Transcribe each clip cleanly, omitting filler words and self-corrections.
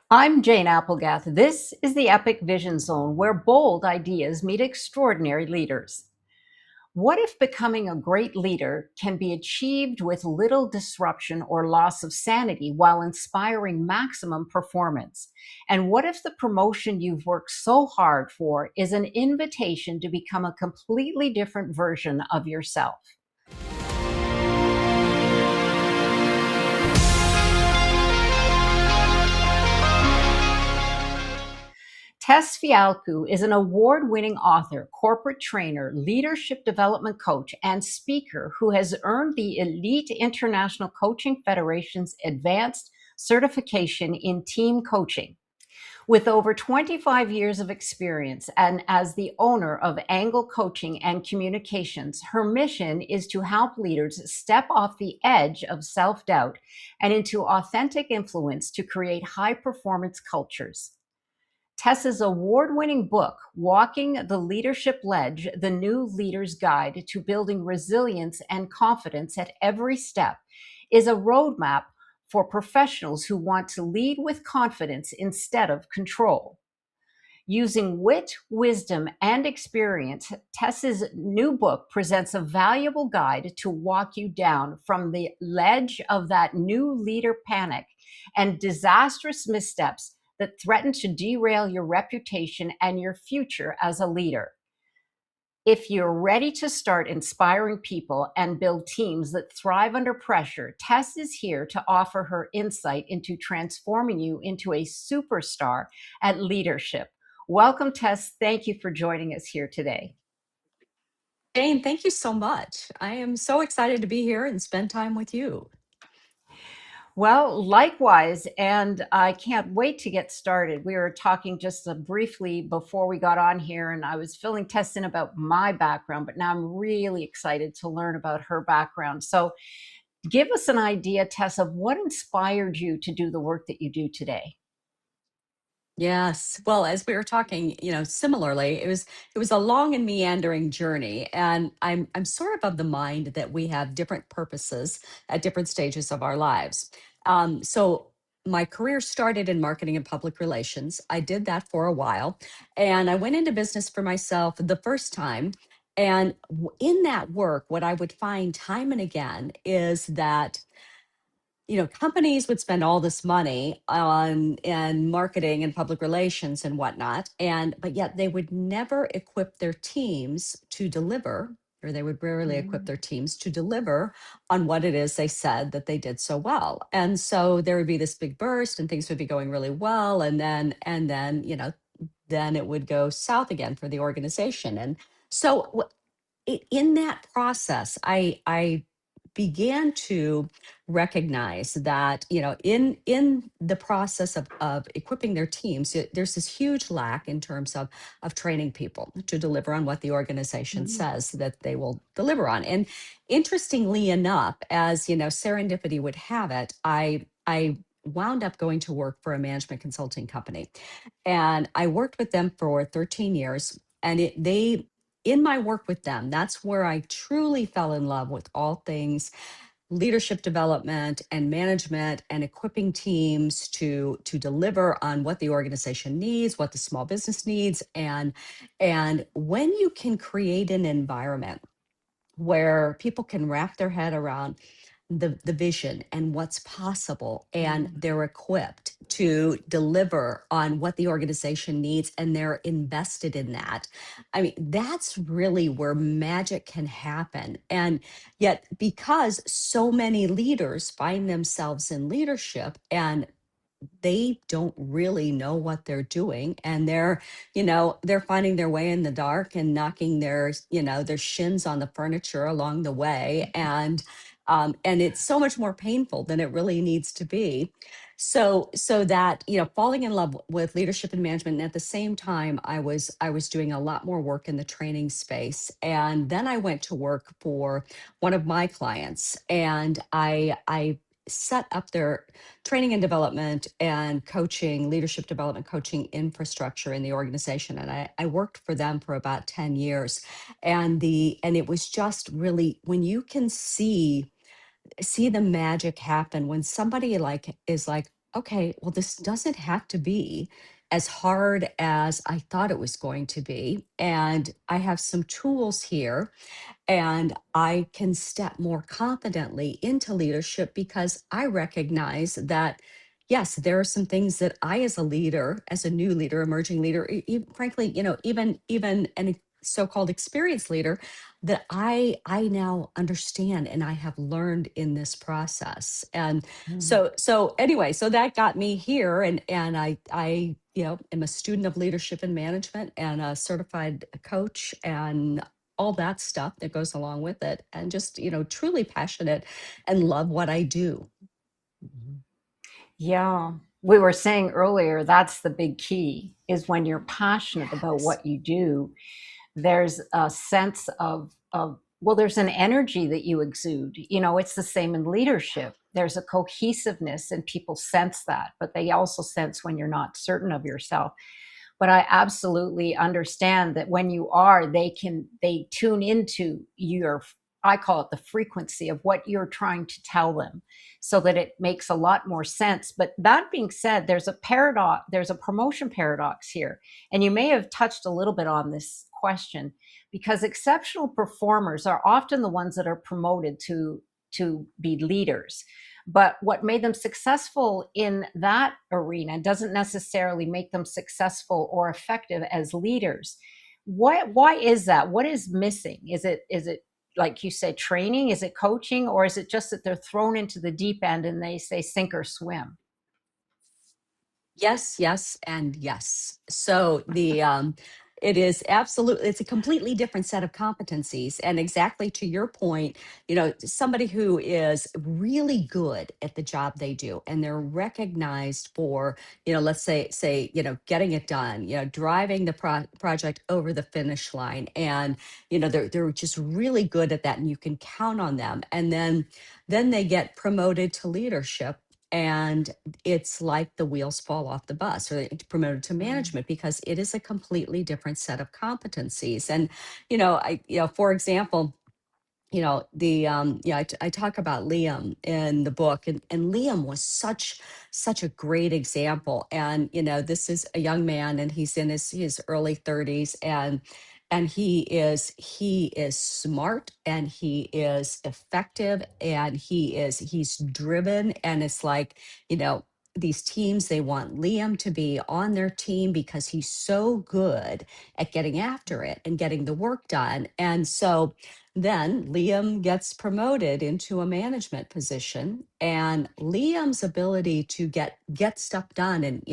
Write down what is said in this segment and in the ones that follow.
I'm Jane Applegath. This is the Epic Vision Zone, where bold ideas meet extraordinary leaders. What if becoming a great leader can be achieved with little disruption or loss of sanity while inspiring maximum performance? And what if the promotion you've worked so hard for is an invitation to become a completely different version of yourself? Tess Fyalka is an award winning author, corporate trainer, leadership development coach, and speaker who has earned the Elite International Coaching Federation's advanced certification in team coaching. With over 25 years of experience and as the owner of Angle Coaching and Communications, her mission is to help leaders step off the edge of self doubt and into authentic influence to create high performance cultures. Tessa's award winning book, Walking the Leadership Ledge: The New Leader's Guide to Building Resilience and Confidence at Every Step, is a roadmap for professionals who want to lead with confidence instead of control. Using wit, wisdom, and experience, Tessa's new book presents a valuable guide to walk you down from the ledge of that new leader panic and disastrous missteps that threaten to derail your reputation and your future as a leader. If you're ready to start inspiring people and build teams that thrive under pressure, Tess is here to offer her insight into transforming you into a superstar at leadership. Welcome, Tess. Thank you for joining us here today. Jane, thank you so much. I am so excited to be here and spend time with you. Well, likewise, and I can't wait to get started. We were talking just briefly before we got on here, and I was filling Tess in about my background, but now I'm really excited to learn about her background. So, give us an idea, Tess, of what inspired you to do the work that you do today. Yes. Well, as we were talking, similarly, it was a long and meandering journey, and I'm sort of the mind that we have different purposes at different stages of our lives. So my career started in marketing and public relations. I did that for a while, and I went into business for myself the first time. And in that work, what I would find time and again is that companies would spend all this money on and marketing and public relations and whatnot, and but yet they would never equip their teams to deliver, or they would rarely equip Mm. their teams to deliver on what it is they said that they did so well. And so there would be this big burst, and things would be going really well, and then then it would go south again for the organization. And so in that process, I began to recognize that in the process of equipping their teams, there's this huge lack in terms of training people to deliver on what the organization Mm. says that they will deliver on. And interestingly enough, as serendipity would have it, I wound up going to work for a management consulting company, and I worked with them for 13 years. And they in my work with them, that's where I truly fell in love with all things leadership development and management and equipping teams to deliver on what the organization needs, what the small business needs. And when you can create an environment where people can wrap their head around the vision and what's possible, and Mm. they're equipped to deliver on what the organization needs, and they're invested in that. I mean, that's really where magic can happen. And yet, because so many leaders find themselves in leadership and they don't really know what they're doing, and they're finding their way in the dark and knocking their shins on the furniture along the way, and it's so much more painful than it really needs to be. So that falling in love with leadership and management, and at the same time I was doing a lot more work in the training space. And then I went to work for one of my clients, and I set up their training and development and coaching, leadership development coaching infrastructure in the organization. And I worked for them for about 10 years. And it was just really, when you can see the magic happen, when somebody is like, okay, well, this doesn't have to be as hard as I thought it was going to be. And I have some tools here and I can step more confidently into leadership because I recognize that, yes, there are some things that I, as a leader, as a new leader, emerging leader, frankly, even an so-called experienced leader, that I now understand and I have learned in this process. And Mm. so anyway, so that got me here, and I am a student of leadership and management and a certified coach and all that stuff that goes along with it, and just truly passionate and love what I do. Mhm. Yeah. We were saying earlier, that's the big key is when you're passionate about Yes. what you do, there's a sense of well, there's an energy that you exude. It's the same in leadership. There's a cohesiveness and people sense that, but they also sense when you're not certain of yourself. But I absolutely understand that when you are, they tune into your, I call it the frequency of what you're trying to tell them, so that it makes a lot more sense. But that being said, there's a paradox, there's a promotion paradox here. And you may have touched a little bit on this question, because exceptional performers are often the ones that are promoted to be leaders. But what made them successful in that arena doesn't necessarily make them successful or effective as leaders. Why is that? What is missing? Is it like you said, training? Is it coaching? Or is it just that they're thrown into the deep end and they say sink or swim? Yes, yes, and yes. So it's a completely different set of competencies. And exactly to your point, somebody who is really good at the job they do and they're recognized for, let's say, getting it done, driving the project over the finish line. And, they're just really good at that and you can count on them. And then they get promoted to leadership, and it's like the wheels fall off the bus, or promoted to Mm, management, because it is a completely different set of competencies. And for example, I talk about Liam in the book, and Liam was such a great example. And this is a young man, and he's in his early 30s, and he is smart, and he is effective, and he's driven. And it's like, these teams, they want Liam to be on their team because he's so good at getting after it and getting the work done. And so then Liam gets promoted into a management position, and Liam's ability to get stuff done, and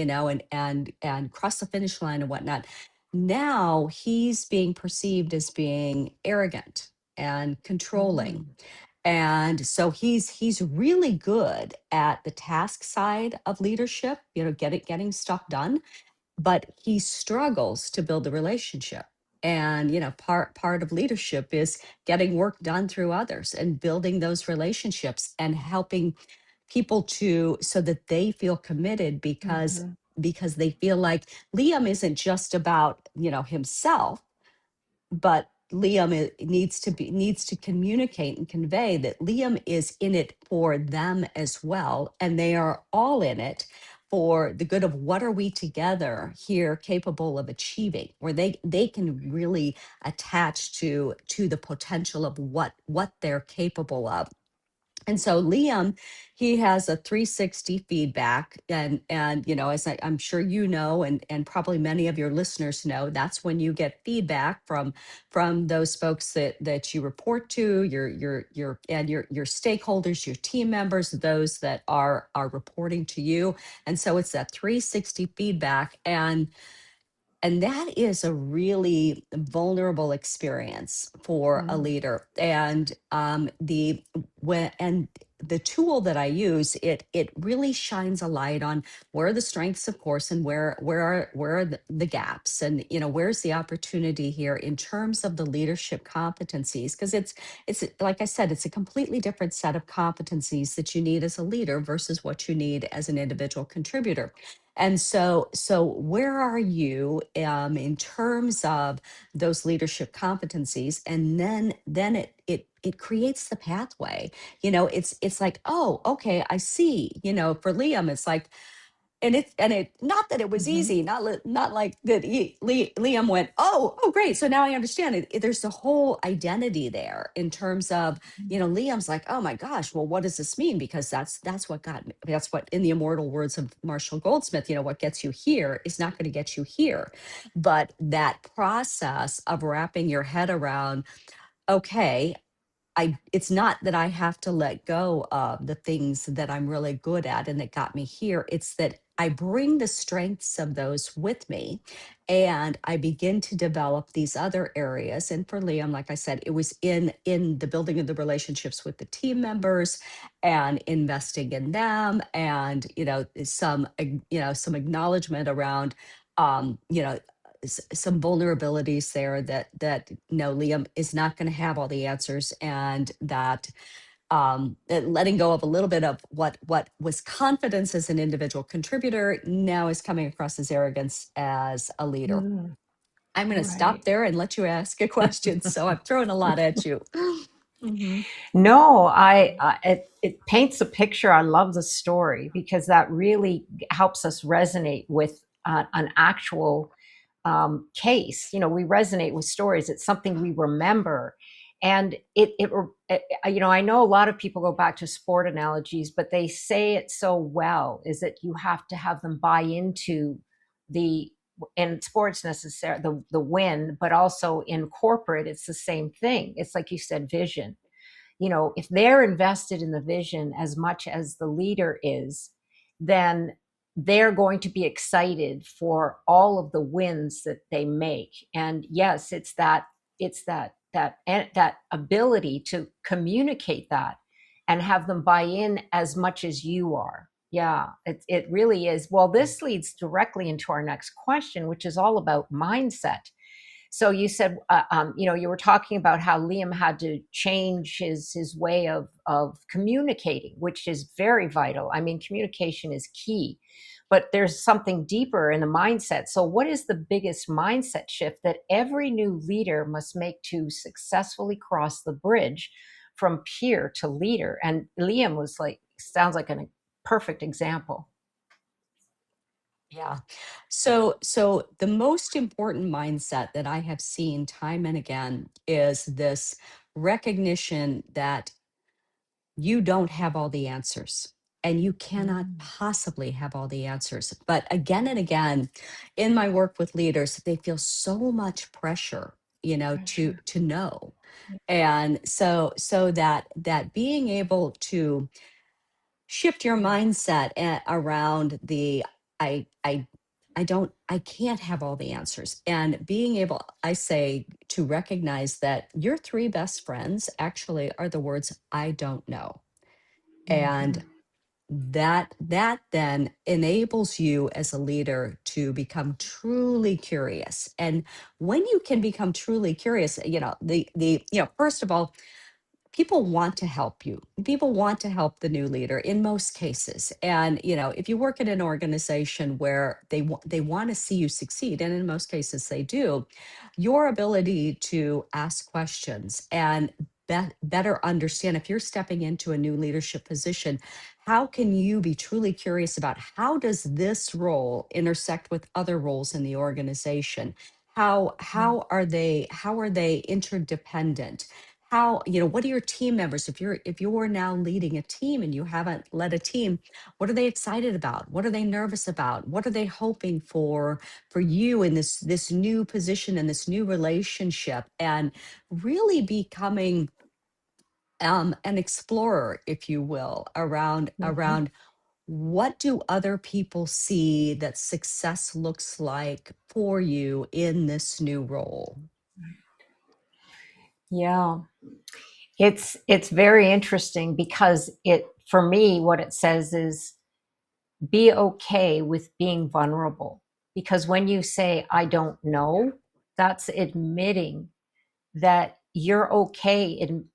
and cross the finish line and whatnot. Now he's being perceived as being arrogant and controlling. mm, And so he's really good at the task side of leadership, getting stuff done, but he struggles to build a relationship. And part of leadership is getting work done through others and building those relationships and helping people to so that they feel committed, mhm, because they feel like Liam isn't just about himself, but needs to communicate and convey that Liam is in it for them as well, and they are all in it for the good of what are we together here capable of achieving, where they can really attach to the potential of what they're capable of. And so Liam, he has a 360 feedback, and as I'm sure and probably many of your listeners know, that's when you get feedback from those folks that you report to, your stakeholders, your team members, those that are reporting to you. And so it's that 360 feedback, and that is a really vulnerable experience for a mm, leader. And the tool that I use, it really shines a light on where are the strengths, of course, and where are the gaps, and where's the opportunity here in terms of the leadership competencies, because it's like I said, it's a completely different set of competencies that you need as a leader versus what you need as an individual contributor. And so where are you in terms of those leadership competencies? And then it creates the pathway. It's like, oh, okay, I see. For Liam, it's like, and it not that it was Mhm. easy, not like that Liam went, oh great, so now I understand there's a whole identity there in terms of, Liam's like, oh my gosh, well, what does this mean? Because that's what got me. That's what, in the immortal words of Marshall Goldsmith, what gets you here is not going to get you here. But that process of wrapping your head around, okay, it's not that I have to let go of the things that I'm really good at and that got me here. It's that I bring the strengths of those with me, and I begin to develop these other areas. And for Liam, like I said, it was in the building of the relationships with the team members and investing in them, and some acknowledgement around some vulnerabilities there, that no, Liam is not going to have all the answers, and that letting go of a little bit of what was confidence as an individual contributor now is coming across as arrogance as a leader. Mm, I'm going to stop right. there and let you ask a question. So I'm throwing a lot at you. Hmm. No, it paints a picture. I love the story because that really helps us resonate with an actual case. We resonate with stories. It's something we remember, and I know a lot of people go back to sport analogies, but they say it so well. Is that you have to have them buy into the in sports necessary the win, but also in corporate, it's the same thing. It's like you said, vision. If they're invested in the vision as much as the leader is, then they're going to be excited for all of the wins that they make. And yes, it's that ability to communicate that and have them buy in as much as you are. Yeah, it really is. Well, this leads directly into our next question, which is all about mindset. So you said, you were talking about how Liam had to change his way of communicating, which is very vital. I mean, communication is key, but there's something deeper in the mindset. So, what is the biggest mindset shift that every new leader must make to successfully cross the bridge from peer to leader? And Liam sounds like a perfect example. Yeah. So the most important mindset that I have seen time and again is this recognition that you don't have all the answers, and you cannot Mm, possibly have all the answers. But again and again, in my work with leaders, they feel so much pressure, to pressure. know. And so that being able to shift your mindset around the I I I can't have all the answers, and being able, I say, to recognize that your three best friends actually are the words I don't know. And Mhm. that then enables you as a leader to become truly curious. And when you can become truly curious, first of all, people want to help you. People want to help the new leader in most cases. And if you work in an organization where they want to see you succeed, and in most cases they do, your ability to ask questions and better understand, if you're stepping into a new leadership position, how can you be truly curious about how does this role intersect with other roles in the organization? How are they interdependent? How, what are your team members, if you're now leading a team and you haven't led a team, what are they excited about? What are they nervous about? What are they hoping for you in this new position and this new relationship? And really becoming an explorer, if you will, around Mhm. around what do other people see that success looks like for you in this new role. Yeah. It's very interesting because it for me what it says is be okay with being vulnerable, because when you say I don't know, that's admitting that you're okay in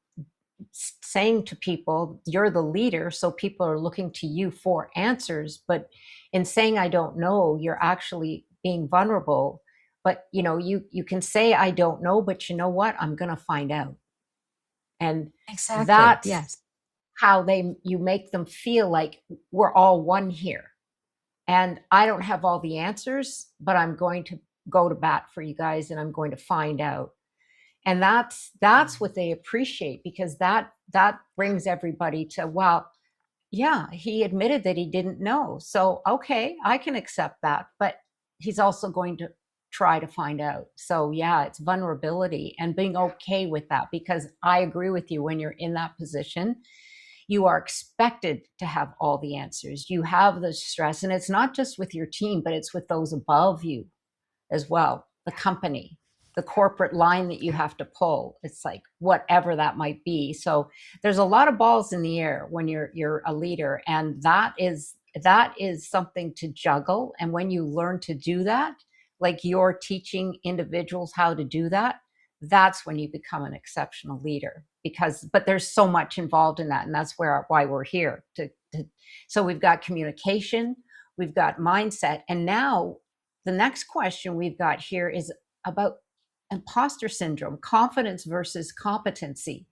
saying to people you're the leader, so people are looking to you for answers, but in saying I don't know, you're actually being vulnerable. But you can say I don't know, but you know what? I'm going to find out. And Exactly. that's Yes. how you make them feel like we're all one here. And I don't have all the answers, but I'm going to go to bat for you guys and I'm going to find out. And that's what they appreciate, because that brings everybody to, well, yeah, he admitted that he didn't know. So, okay, I can accept that. But he's also going to try to find out. So, yeah, it's vulnerability and being okay with that, because I agree with you. When you're in that position, you are expected to have all the answers. You have the stress, and it's not just with your team, but it's with those above you as well, the company, the corporate line that you have to pull. It's like whatever that might be. So there's a lot of balls in the air when you're a leader, and that is something to juggle. And when you learn to do that, like you're teaching individuals how to do that, that's when you become an exceptional leader. But there's so much involved in that, and that's why we're here so we've got communication, we've got mindset, and now the next question we've got here is about imposter syndrome, confidence versus competency.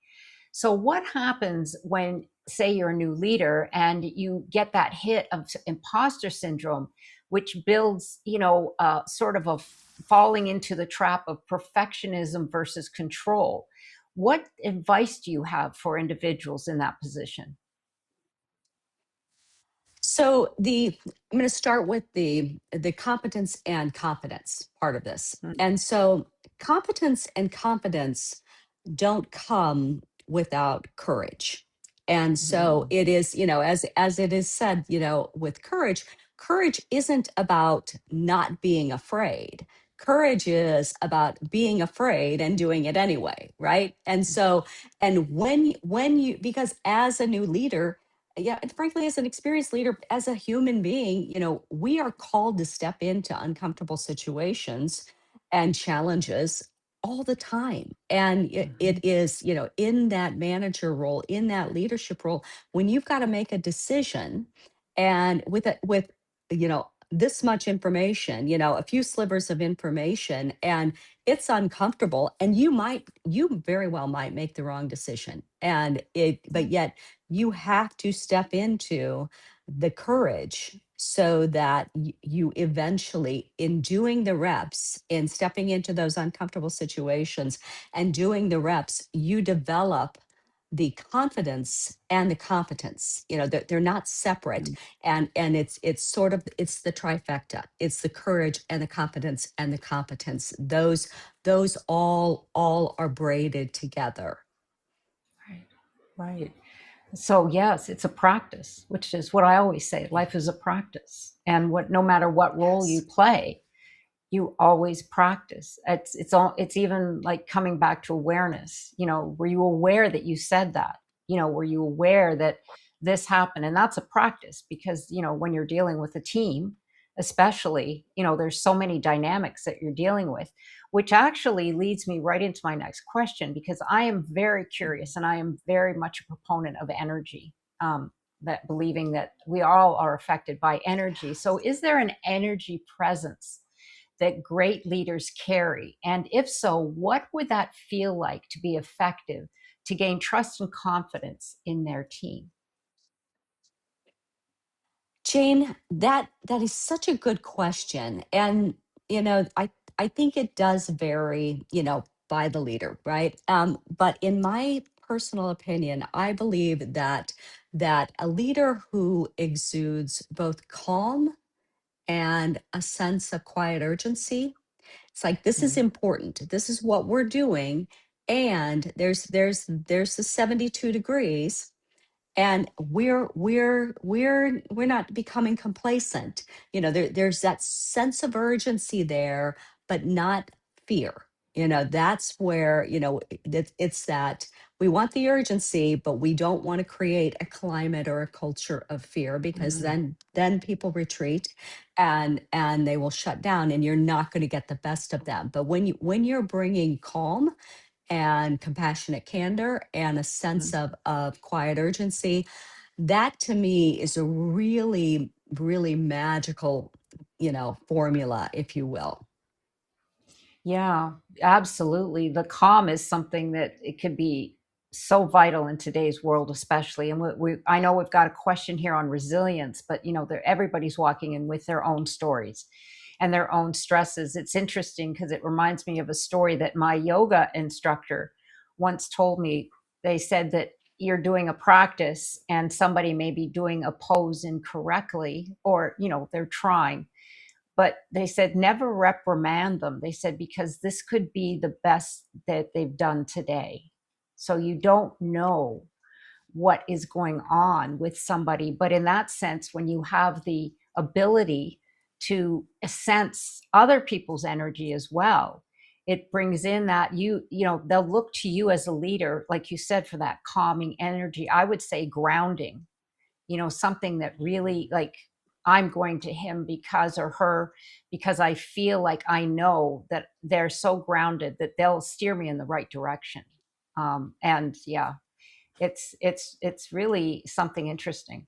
So, what happens when, say, you're a new leader and you get that hit of imposter syndrome, which builds, sort of a falling into the trap of perfectionism versus control? What advice do you have for individuals in that position? So I'm going to start with the competence and confidence part of this. And so competence and confidence don't come without courage. And so Mm-hmm. it is, as it is said, with courage, courage isn't about not being afraid. Courage is about being afraid and doing it anyway, right? And so, and when you, because as a new leader, yeah, and frankly, as an experienced leader, as a human being, we are called to step into uncomfortable situations and challenges all the time. And it Mm-hmm. is, in that manager role, in that leadership role, when you've got to make a decision and with, this much information, a few slivers of information, and it's uncomfortable, and you very well might make the wrong decision. But yet you have to step into the courage so that you eventually, in doing the reps, in stepping into those uncomfortable situations and doing the reps, you develop the confidence and the competence. They're not separate. And it's sort of, it's the trifecta. It's the courage and the confidence and the competence. Those all are braided together. Right. Right. So yes, it's a practice, which is what I always say. Life is a practice, and no matter what role you Yes. play, you always practice. It's even like coming back to awareness. Were you aware that you said that? Were you aware that this happened? And that's a practice, because when you're dealing with a team, especially, there's so many dynamics that you're dealing with, which actually leads me right into my next question, because I am very curious and I am very much a proponent of energy. That believing that we all are affected by energy. So is there an energy presence that great leaders carry? And if so, what would that feel like to be effective, to gain trust and confidence in their team? Jane, that is such a good question. And I think it does vary, by the leader, right? But in my personal opinion, I believe that a leader who exudes both calm and a sense of quiet urgency, it's like, this is Mm, important. This is what we're doing. And there's the 72 degrees, and we're not becoming complacent. There's that sense of urgency there, but not fear. That's where, it's that we want the urgency, but we don't want to create a climate or a culture of fear, because mm, then people retreat and they will shut down, and you're not going to get the best of them. But when you're bringing calm and compassionate candor and a sense mm, of quiet urgency, that to me is a really really magical, formula, if you will. Yeah, absolutely. The calm is something that it could be so vital in today's world, especially. And I know we've got a question here on resilience, but everybody's walking in with their own stories and their own stresses. It's interesting because it reminds me of a story that my yoga instructor once told me. They said that you're doing a practice and somebody may be doing a pose incorrectly, or they're trying, but they said never reprimand them. They said because this could be the best that they've done today. So you don't know what is going on with somebody. But in that sense, when you have the ability to sense other people's energy as well, it brings in that they'll look to you as a leader, like you said, for that calming energy. I would say grounding, something that really, like, I'm going to him because, or her, because I feel like I know that they're so grounded that they'll steer me in the right direction. And yeah, it's really something interesting.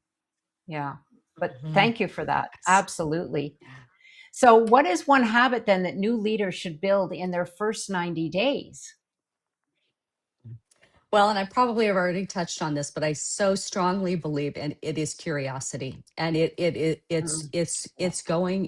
Yeah. But Mhm. thank you for that. Yes. Absolutely. So what is one habit then that new leaders should build in their first 90 days? Well, and I probably have already touched on this, but I so strongly believe, and it is curiosity, and Mm, yeah.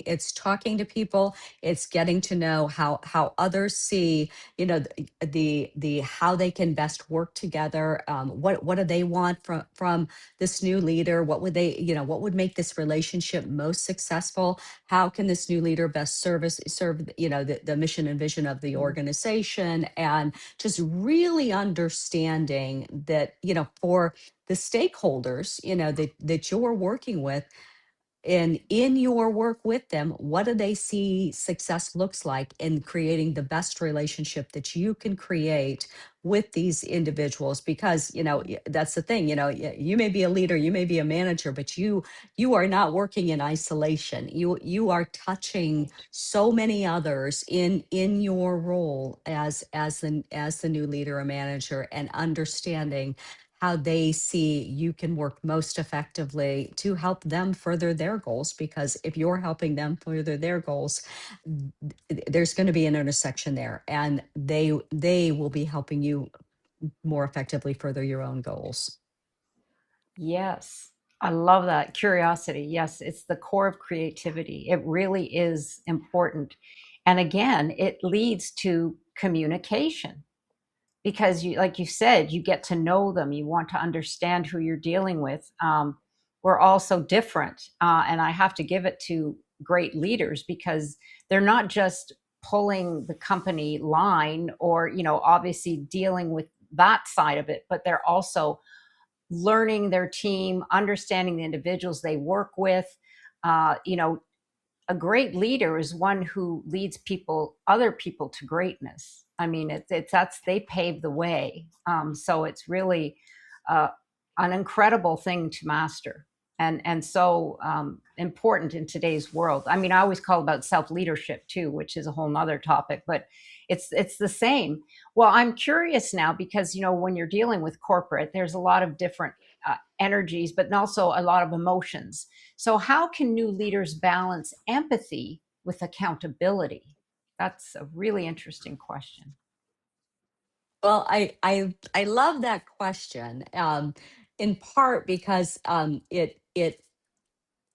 it's talking to people, it's getting to know how others see, the how they can best work together. What do they want from this new leader? What would they, what would make this relationship most successful? How can this new leader best serve, the mission and vision of the Mm, organization? And just really understanding that, for the stakeholders, that you're working with, and in your work with them, what do they see success looks like in creating the best relationship that you can create with these individuals? Because that's the thing, you may be a leader, you may be a manager, but you are not working in isolation. You are touching right. so many others in your role as the new leader or manager, and understanding how they see you can work most effectively to help them further their goals. Because if you're helping them further their goals, there's going to be an intersection there, and they will be helping you more effectively further your own goals. Yes. I love that. Curiosity. Yes, it's the core of creativity. It really is important. And again, it leads to communication because like you said, you get to know them. You want to understand who you're dealing with. We're all so different. And I have to give it to great leaders because they're not just pulling the company line or, obviously dealing with that side of it, but they're also learning their team, understanding the individuals they work with. Uh, you know, a great leader is one who leads other people to greatness. I mean, it's that's they pave the way. So it's really uh, an incredible thing to master, and so important in today's world. I mean, I always call about self leadership too, which is a whole nother topic, but it's the same. Well, I'm curious now because when you're dealing with corporate, there's a lot of different energies, but also a lot of emotions. So, how can new leaders balance empathy with accountability? That's a really interesting question. Well, I love that question, in part because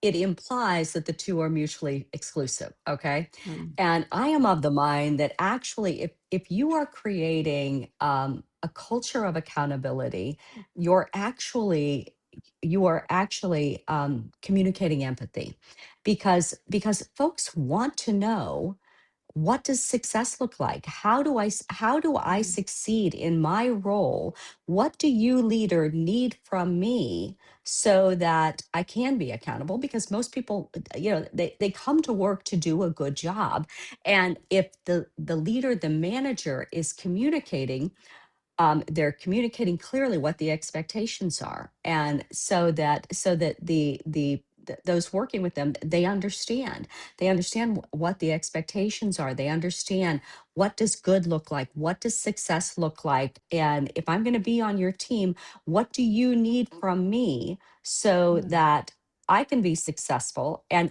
it implies that the two are mutually exclusive. Okay. Mm, And I am of the mind that actually, if you are creating a culture of accountability, you are actually communicating empathy, because folks want to know, what does success look like? How do I mm, succeed in my role? What do you, leader, need from me so that I can be accountable? Because most people, they come to work to do a good job. And if the leader, the manager, is communicating, they're communicating clearly what the expectations are, and so that those working with them, they understand what the expectations are. They understand, what does good look like, what does success look like, and if I'm going to be on your team, what do you need from me, so mm, that I can be successful, and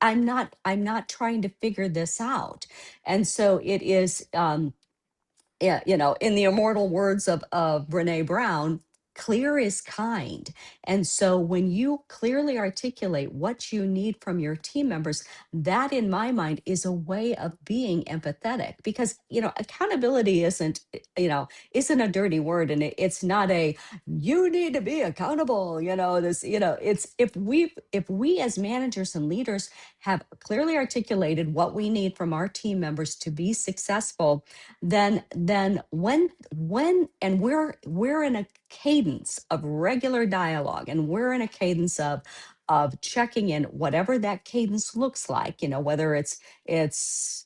I'm not trying to figure this out. And so it is, yeah, in the immortal words of Brene Brown, clear is kind. And so when you clearly articulate what you need from your team members, that in my mind is a way of being empathetic, because, accountability isn't a dirty word, and it's not a, you need to be accountable, it's, if we as managers and leaders have clearly articulated what we need from our team members to be successful, then when and we're in a cadence of regular dialogue, and we're in a cadence of checking in, whatever that cadence looks like, whether it's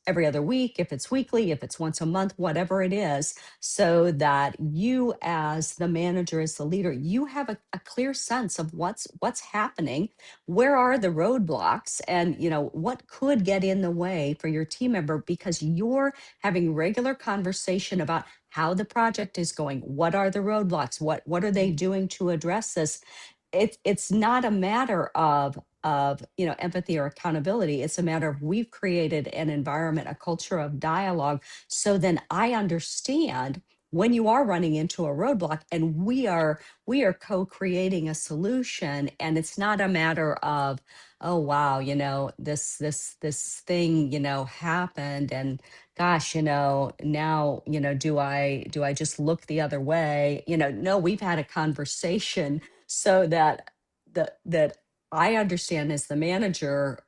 every other week, if it's weekly, if it's once a month, whatever it is, so that you as the manager, as the leader, you have a clear sense of what's happening, where are the roadblocks, and what could get in the way for your team member, because you're having regular conversation about how the project is going, what are the roadblocks, what are they doing to address this. It's not a matter of empathy or accountability. It's a matter of, we've created an environment, a culture of dialogue, so then I understand when you are running into a roadblock, and we are co-creating a solution. And it's not a matter of, oh wow, this thing happened, and gosh, now, do I just look the other way? No, we've had a conversation, so that I understand as the manager,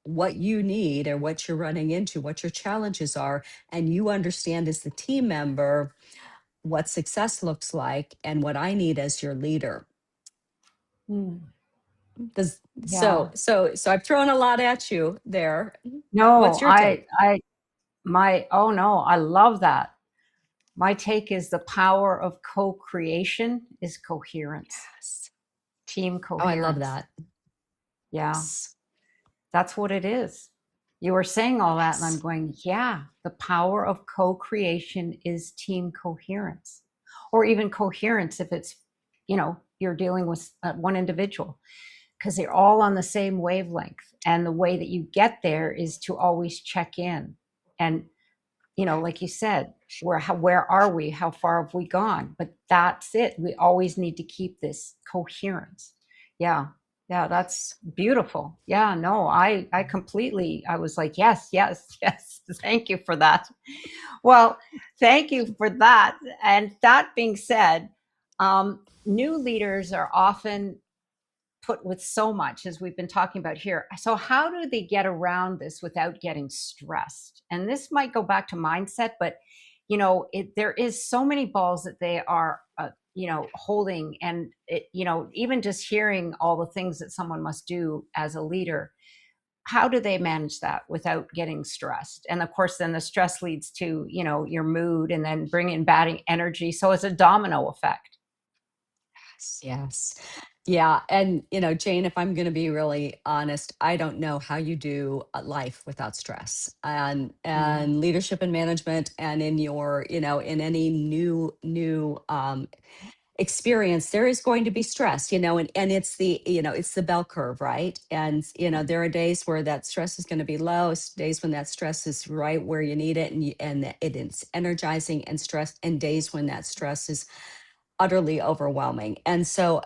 what you need, or what you're running into, what your challenges are, and you understand as the team member what success looks like, and what I need as your leader. Mm, Does yeah. so I've thrown a lot at you there. No, What's your take? oh no, I love that. My take is the power of co-creation is coherence, Yes. team Oh, I love coherence. that. Yeah, Yes. that's what it is. You were saying all that, and I'm Yes. going, yeah, the power of co-creation is team coherence, or even coherence if it's, you're dealing with one individual, because they're all on the same wavelength. And the way that you get there is to always check in. And, like you said, where are we? How far have we gone? But that's it. We always need to keep this coherence. Yeah. Yeah, that's beautiful. Yeah, no, I completely, I was like, yes, yes, yes. Thank you for that. Well, thank you for that. And that being said, new leaders are often put with so much, as we've been talking about here. So how do they get around this without getting stressed? And this might go back to mindset, but there is so many balls that they are holding. And even just hearing all the things that someone must do as a leader, how do they manage that without getting stressed? And of course then the stress leads to your mood, and then bring in bad energy, so it's a domino effect. Yes. Yes. Yeah. And, Jane, if I'm going to be really honest, I don't know how you do life without stress, Mm, and leadership and management, and in your, in any new experience, there is going to be stress, and it's the bell curve, right? And, there are days where that stress is going to be low, days when that stress is right where you need it, and it is energizing and stress, and days when that stress is utterly overwhelming. And so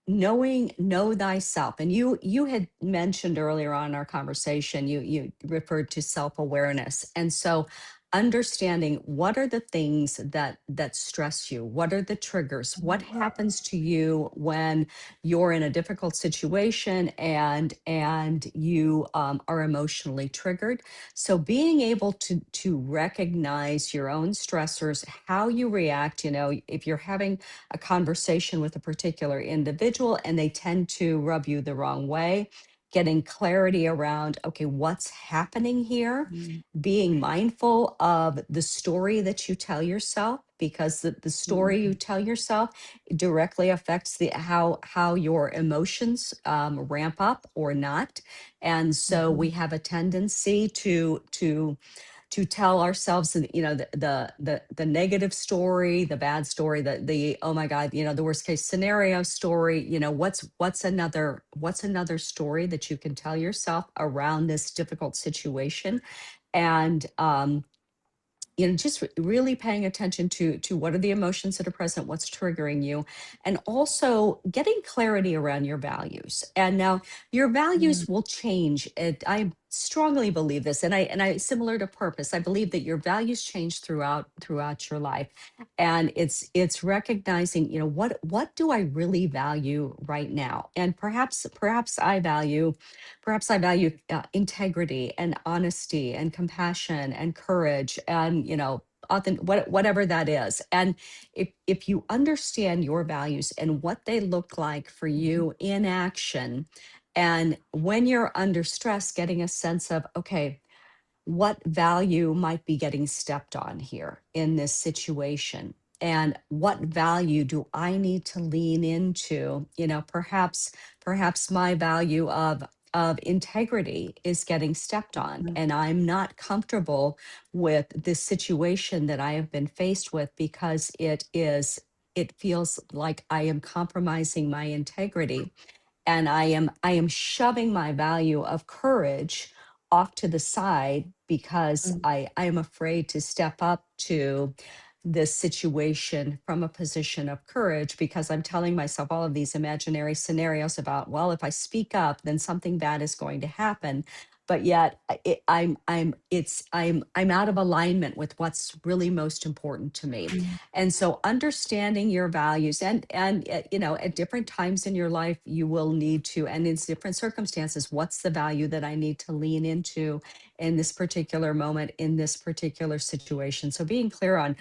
know thyself, and you had mentioned earlier on in our conversation, you referred to self-awareness. And so understanding, what are the things that stress you, what are the triggers, what happens to you when you're in a difficult situation, and you are emotionally triggered. So being able to recognize your own stressors, how you react, if you're having a conversation with a particular individual and they tend to rub you the wrong way, getting clarity around, okay, what's happening here, mm, being mindful of the story that you tell yourself, because the story you mm, tell yourself directly affects the how your emotions ramp up or not. And so we mhm, have a tendency to to tell ourselves, the negative story, the bad story, the oh my God, the worst case scenario story. What's another story that you can tell yourself around this difficult situation? And just really paying attention to what are the emotions that are present, what's triggering you, and also getting clarity around your values. And now your Mm, values will change. I strongly believe this, and I similar to purpose. I believe that your values change throughout your life, and it's recognizing, what do I really value right now, and perhaps I value integrity and honesty and compassion and courage and whatever that is. And if you understand your values and what they look like for mhm, you in action, and when you're under stress, getting a sense of, okay, what value might be getting stepped on here in this situation, and what value do I need to lean into. Perhaps my value of integrity is getting stepped on, mhm, and I'm not comfortable with this situation that I have been faced with, because it feels like I am compromising my integrity, and I am shoving my value of courage off to the side, because mm, I am afraid to step up to this situation from a position of courage, because I'm telling myself all of these imaginary scenarios about, well, if I speak up, then something bad is going to happen. But yet I'm out of alignment with what's really most important to me. mm, And so understanding your values, and at different times in your life, you will need to, and in different circumstances, what's the value that I need to lean into in this particular moment, in this particular situation. So being clear on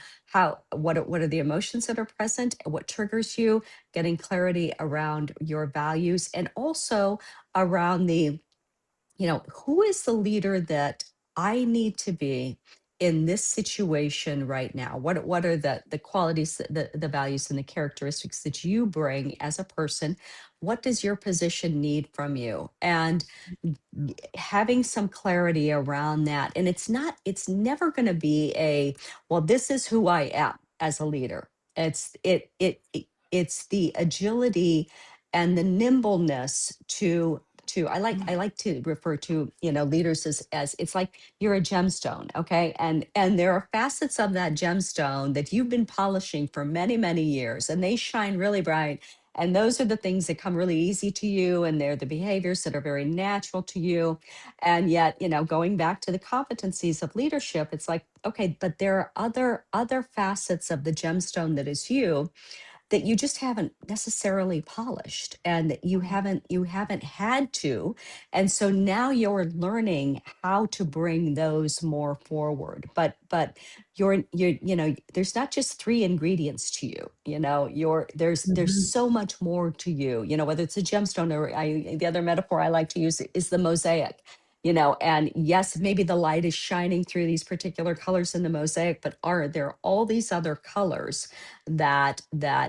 what are the emotions that are present, what triggers you, getting clarity around your values, and also around who is the leader that I need to be in this situation right now? What are the qualities, the values, and the characteristics that you bring as a person? What does your position need from you? And having some clarity around that. And it's never going to be well, this is who I am as a leader. It's the agility and the nimbleness to I like to refer to leaders as it's like you're a gemstone. Okay. And there are facets of that gemstone that you've been polishing for many, many years, and they shine really bright, and those are the things that come really easy to you, and they're the behaviors that are very natural to you. And yet, going back to the competencies of leadership, it's like, okay, but there are other facets of the gemstone that is you, that you just haven't necessarily polished, and that you haven't had to. And so now you're learning how to bring those more forward. But there's not just three ingredients to you. There's mhm, so much more to you. Whether it's a gemstone, or the other metaphor I like to use is the mosaic. And yes, maybe the light is shining through these particular colors in the mosaic, but are there all these other colors that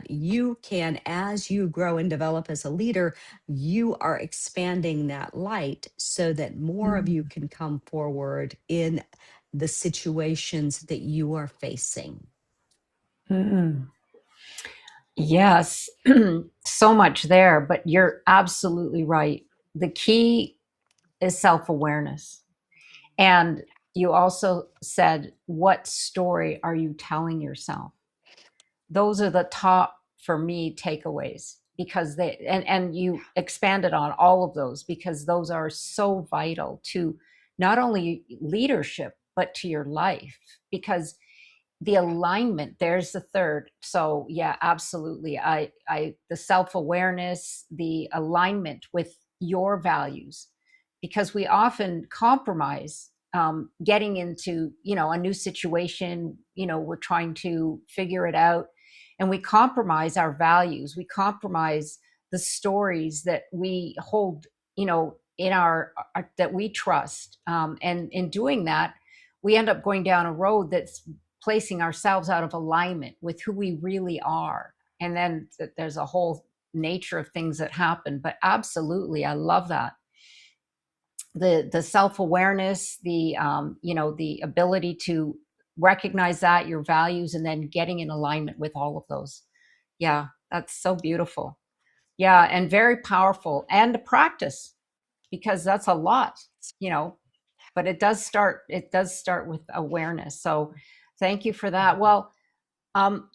you can, as you grow and develop as a leader, you are expanding that light so that more of you mm, can come forward in the situations that you are facing. mm. Yes, so much there, but you're absolutely right. The key is self awareness. And you also said, what story are you telling yourself? Those are the top, for me, takeaways, because and you expanded on all of those, because those are so vital to not only leadership, but to your life. Because the alignment, there's the third. So yeah, absolutely. I the self-awareness, the alignment with your values, because we often compromise, getting into a new situation. We're trying to figure it out, and we compromise our values, we compromise the stories that we hold, in our that we trust, and in doing that, we end up going down a road that's placing ourselves out of alignment with who we really are. And then there's a whole nature of things that happen. But absolutely, I love that. the self-awareness, the the ability to recognize that your values, and then getting in alignment with all of those. Yeah, that's so beautiful. Yeah, and very powerful, and to practice, because that's a lot, you know, but it does start with awareness. So thank you for that. Well,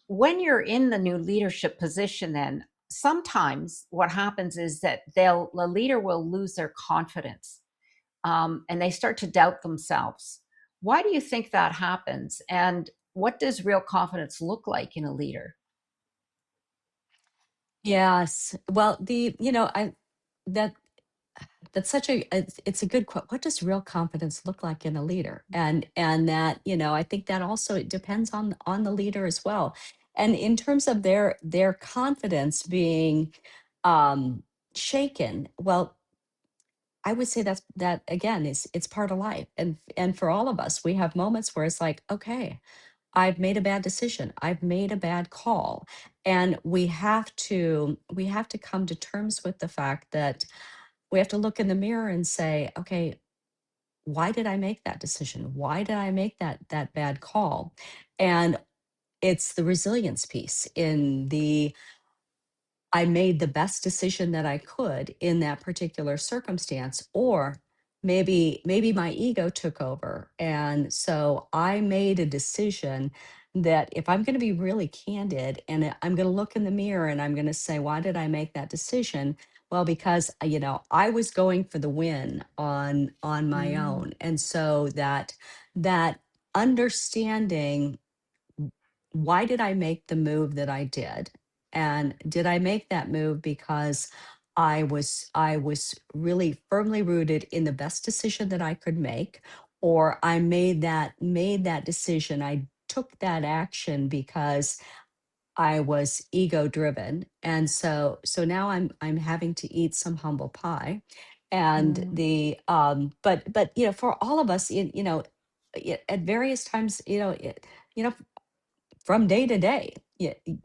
when you're in the new leadership position, then sometimes what happens is that the leader will lose their confidence, and they start to doubt themselves. Why do you think that happens? And what does real confidence look like in a leader? Yes. Well, that that's such a it's a good quote. What does real confidence look like in a leader? And that, I think that also it depends on the leader as well. And in terms of their confidence being um shaken, well, I would say that again is it's part of life. And for all of us, we have moments where it's like, okay, I've made a bad decision. I've made a bad call. And we have to come to terms with the fact that we have to look in the mirror and say, okay, why did I make that decision? Why did I make that bad call? And it's the resilience piece in the I made the best decision that I could in that particular circumstance, or maybe my ego took over. And so I made a decision that if I'm going to be really candid and I'm going to look in the mirror and I'm going to say, why did I make that decision? Well, because I was going for the win on my Mm, own. And so that understanding, why did I make the move that I did? And did I make that move because I was really firmly rooted in the best decision that I could make, or I made that decision. I took that action because I was ego driven. And so now I'm having to eat some humble pie. And mm, but for all of us, at various times, from day to day.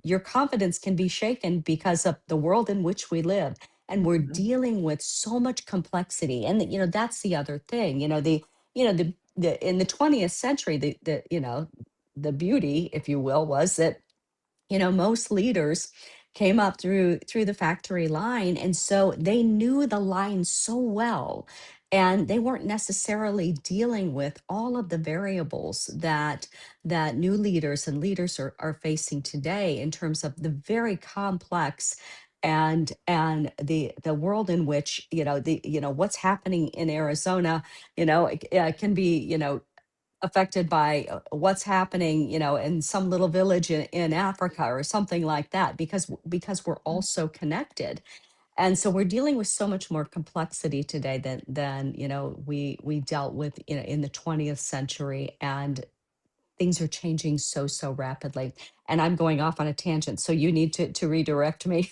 Your confidence can be shaken because of the world in which we live. And we're mm, dealing with so much complexity. And that's the other thing. The in the 20th century, the beauty, if you will, was that most leaders came up through the factory line, and so they knew the line so well, and they weren't necessarily dealing with all of the variables that new leaders and leaders are facing today in terms of the very complex and the world in which what's happening in Arizona, it can be affected by what's happening, in some little village in Africa or something like that, because we're all so connected. And so we're dealing with so much more complexity today than we dealt with in the 20th century, and things are changing so rapidly. And I'm going off on a tangent, so you need to redirect me.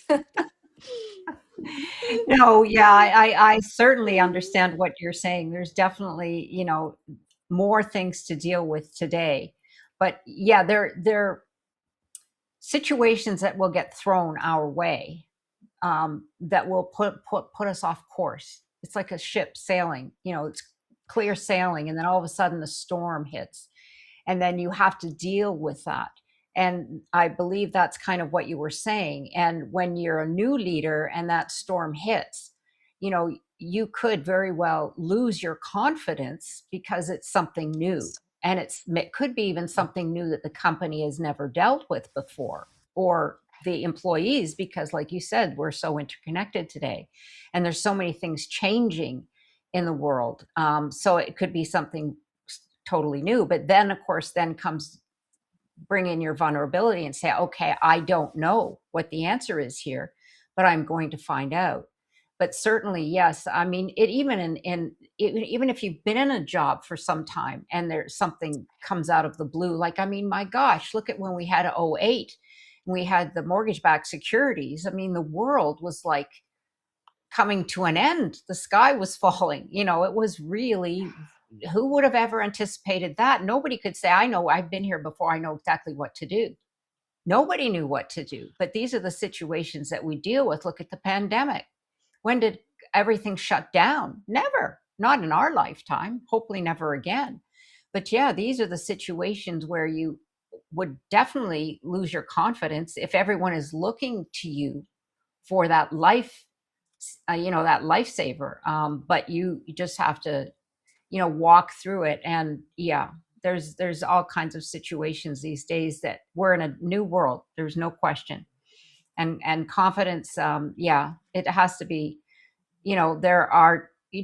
No, yeah, I certainly understand what you're saying. There's definitely, more things to deal with today. But yeah, there situations that will get thrown our way, that will put us off course. It's like a ship sailing, it's clear sailing, and then all of a sudden the storm hits, and then you have to deal with that. And I believe that's kind of what you were saying. And when you're a new leader and that storm hits, you could very well lose your confidence because it's something new. And it could be even something new that the company has never dealt with before, or the employees, because like you said, we're so interconnected today, and there's so many things changing in the world. So it could be something totally new. But then, of course, then comes bring in your vulnerability and say, okay, I don't know what the answer is here, but I'm going to find out. But certainly, yes. I mean, it even even if you've been in a job for some time and there's something comes out of the blue, like, I mean, my gosh, look at when we had '08, we had the mortgage-backed securities. I mean, the world was like coming to an end. The sky was falling. It was really, who would have ever anticipated that? Nobody could say, I know, I've been here before, I know exactly what to do. Nobody knew what to do. But these are the situations that we deal with. Look at the pandemic. When did everything shut down? Never. not in our lifetime, hopefully never again. But yeah, these are the situations where you would definitely lose your confidence if everyone is looking to you for that life, that lifesaver. But you just have to, walk through it. And yeah, there's all kinds of situations these days that we're in a new world. There's no question. And confidence, yeah, it has to be, you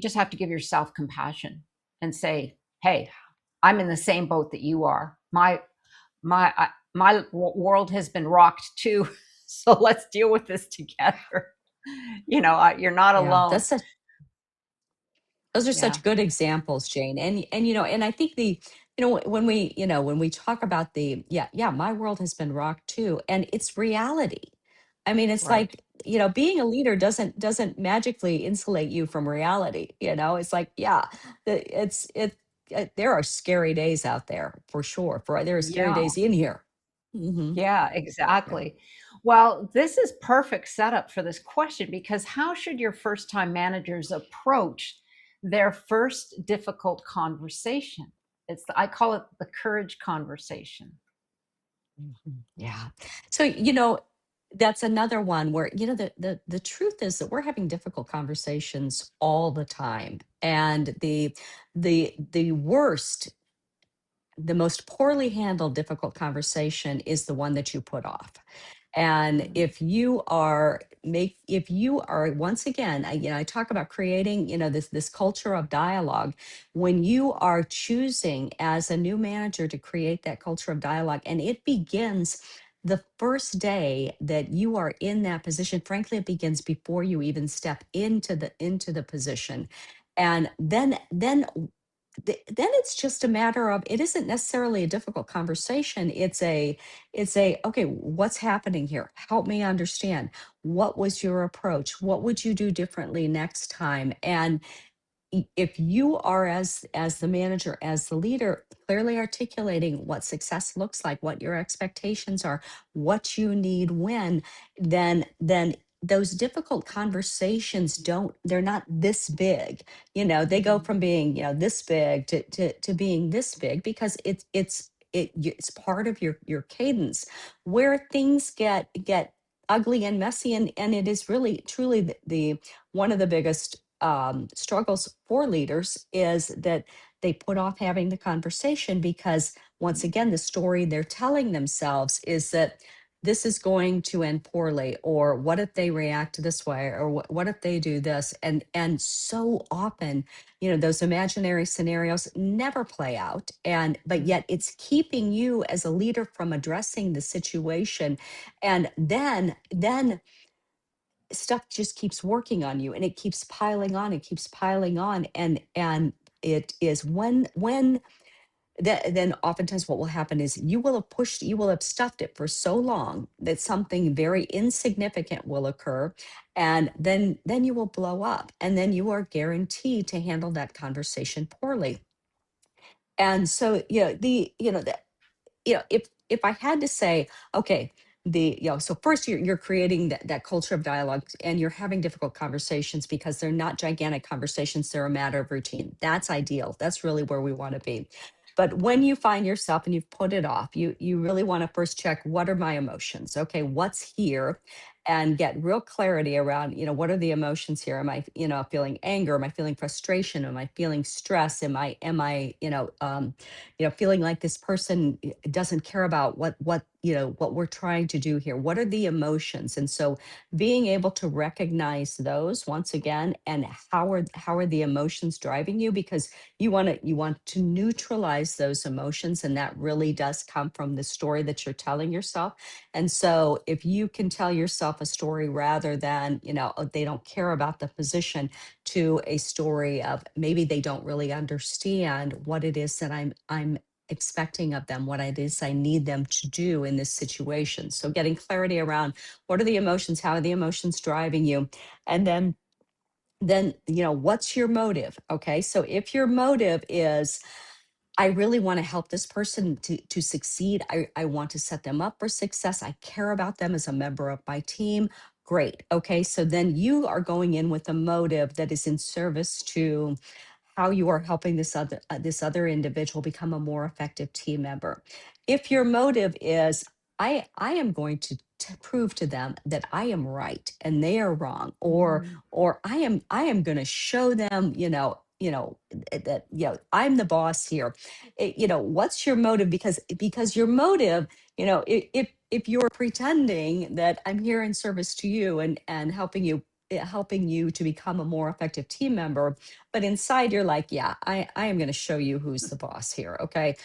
just have to give yourself compassion and say, hey, I'm in the same boat that you are. My world has been rocked too. So let's deal with this together. You're not Yeah, alone. those are Yeah. such good examples, Jane. And and I think the when we talk about the yeah, my world has been rocked too, and it's reality. I mean, it's Right. like, being a leader doesn't magically insulate you from reality. It's like, yeah, there are scary days out there for sure. There are scary Yeah. days in here. Hmm. Yeah, Yeah. exactly. Well, this is perfect setup for this question because how should your first time managers approach their first difficult conversation? I call it the courage conversation. Mhm. Yeah. So, that's another one where, the truth is that we're having difficult conversations all the time. And the worst, the most poorly handled difficult conversation is the one that you put off. And Mhm. if you are, once again, I talk about creating, this culture of dialogue. When you are choosing as a new manager to create that culture of dialogue, and it begins the first day that you are in that position. Frankly, it begins before you even step into the position. And then it's just a matter of, it isn't necessarily a difficult conversation. It's a okay, what's happening here? Help me understand. What was your approach? What would you do differently next time? And if you are, as the manager, as the leader, clearly articulating what success looks like, what your expectations are, what you need when, then those difficult conversations they're not this big. They go Mhm. from being, this big to being this big, because it's part of your cadence. Where things get ugly and messy, and it is really truly the one of the biggest struggles for leaders is that they put off having the conversation, because, once again, the story they're telling themselves is that this is going to end poorly, or what if they react this way, or what if they do this, and so often, those imaginary scenarios never play out, and but Mhm. yet it's keeping you as a leader from addressing the situation. And then stuff just keeps working on you, and it keeps piling on, it keeps piling on. And it is when that then oftentimes what will happen is you will have stuffed it for so long that something very insignificant will occur, and then you will blow up, and then you are guaranteed to handle that conversation poorly. And so, if I had to say, okay, so first you're creating that culture of dialogue, and you're having difficult conversations because they're not gigantic conversations, they're a matter of routine. That's ideal. That's really where we want to be. But when you find yourself and you've put it off, you really want to first check, what are my emotions? Okay, what's here? And get real clarity around, what are the emotions here? Am I, feeling anger? Am I feeling frustration? Am I feeling stress? Am I feeling like this person doesn't care about what we're trying to do here? What are the emotions? And so, being able to recognize those, once again, and how are the emotions driving you, because you want to neutralize those emotions, and that really does come from the story that you're telling yourself. And so, if you can tell yourself a story rather than, "Oh, they don't care about the position," to a story of, maybe they don't really understand what it is that I'm expecting of them, what it is I need them to do in this situation. So, getting clarity around, what are the emotions, how are the emotions driving you? And then what's your motive? Okay, so if your motive is, I really want to help this person to succeed, I want to set them up for success, I care about them as a member of my team, great. Okay, so then you are going in with a motive that is in service to how you are helping this other individual become a more effective team member. If your motive is I am going to prove to them that I am right and they are wrong, Mm, or I am going to show them, that I'm the boss here. What's your motive? Because your motive, if you're pretending that I'm here in service to you and helping you to become a more effective team member, but inside you're like, yeah, I am going to show you who's the boss here. Okay.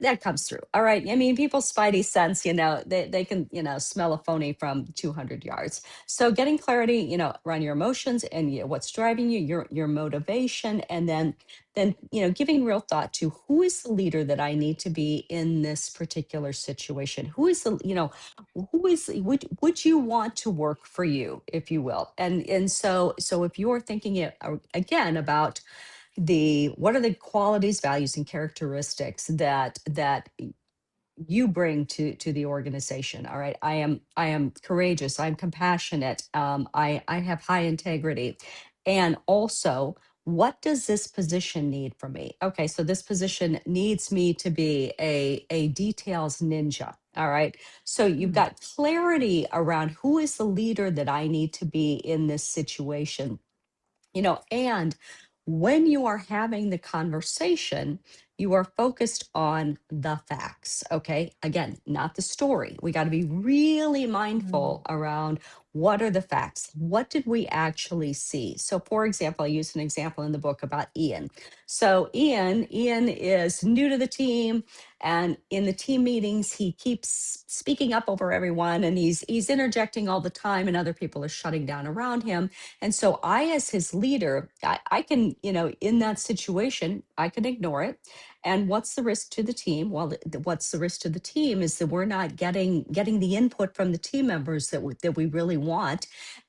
That comes through. All right. I mean, people's spidey sense, they can, smell a phony from 200 yards. So getting clarity, around your emotions and what's driving you, your motivation, and then, giving real thought to who is the leader that I need to be in this particular situation. Who is the, who is, would you want to work for you, if you will? And so if you're thinking again about what are the qualities, values, and characteristics that you bring to the organization. All right, I am courageous, I'm compassionate, I have high integrity. And also, what does this position need from me? Okay, so this position needs me to be a details ninja. All right, so you've mm, got clarity around who is the leader that I need to be in this situation. And when you are having the conversation, you are focused on the facts. Okay, again, not the story. We got to be really mm, mindful around what are the facts. What did we actually see? So for example, I used an example in the book about Ian. So Ian is new to the team, and in the team meetings he keeps speaking up over everyone, and he's interjecting all the time, and other people are shutting down around him. And so I, as his leader, I can, in that situation, I can ignore it. And what's the risk to the team? Well, what's the risk to the team is that we're not getting the input from the team members that we really want,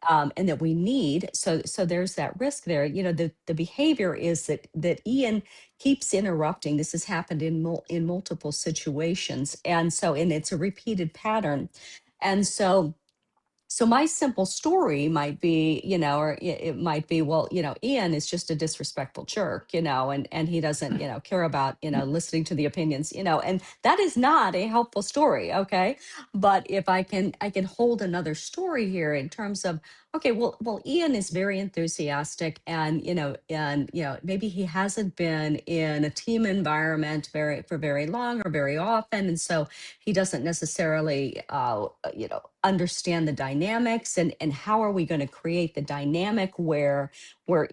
and that we need. So there's that risk there. The behavior is that Ian keeps interrupting. This has happened in multiple situations, and it's a repeated pattern. And so my simple story might be, or it might be, well, Ian is just a disrespectful jerk, and he doesn't, care about, listening to the opinions, and that is not a helpful story. Okay. But if I can hold another story here in terms of, okay, well, Ian is very enthusiastic, and maybe he hasn't been in a team environment for very long or very often. And so he doesn't necessarily, understand the dynamics, and how are we going to create the dynamic where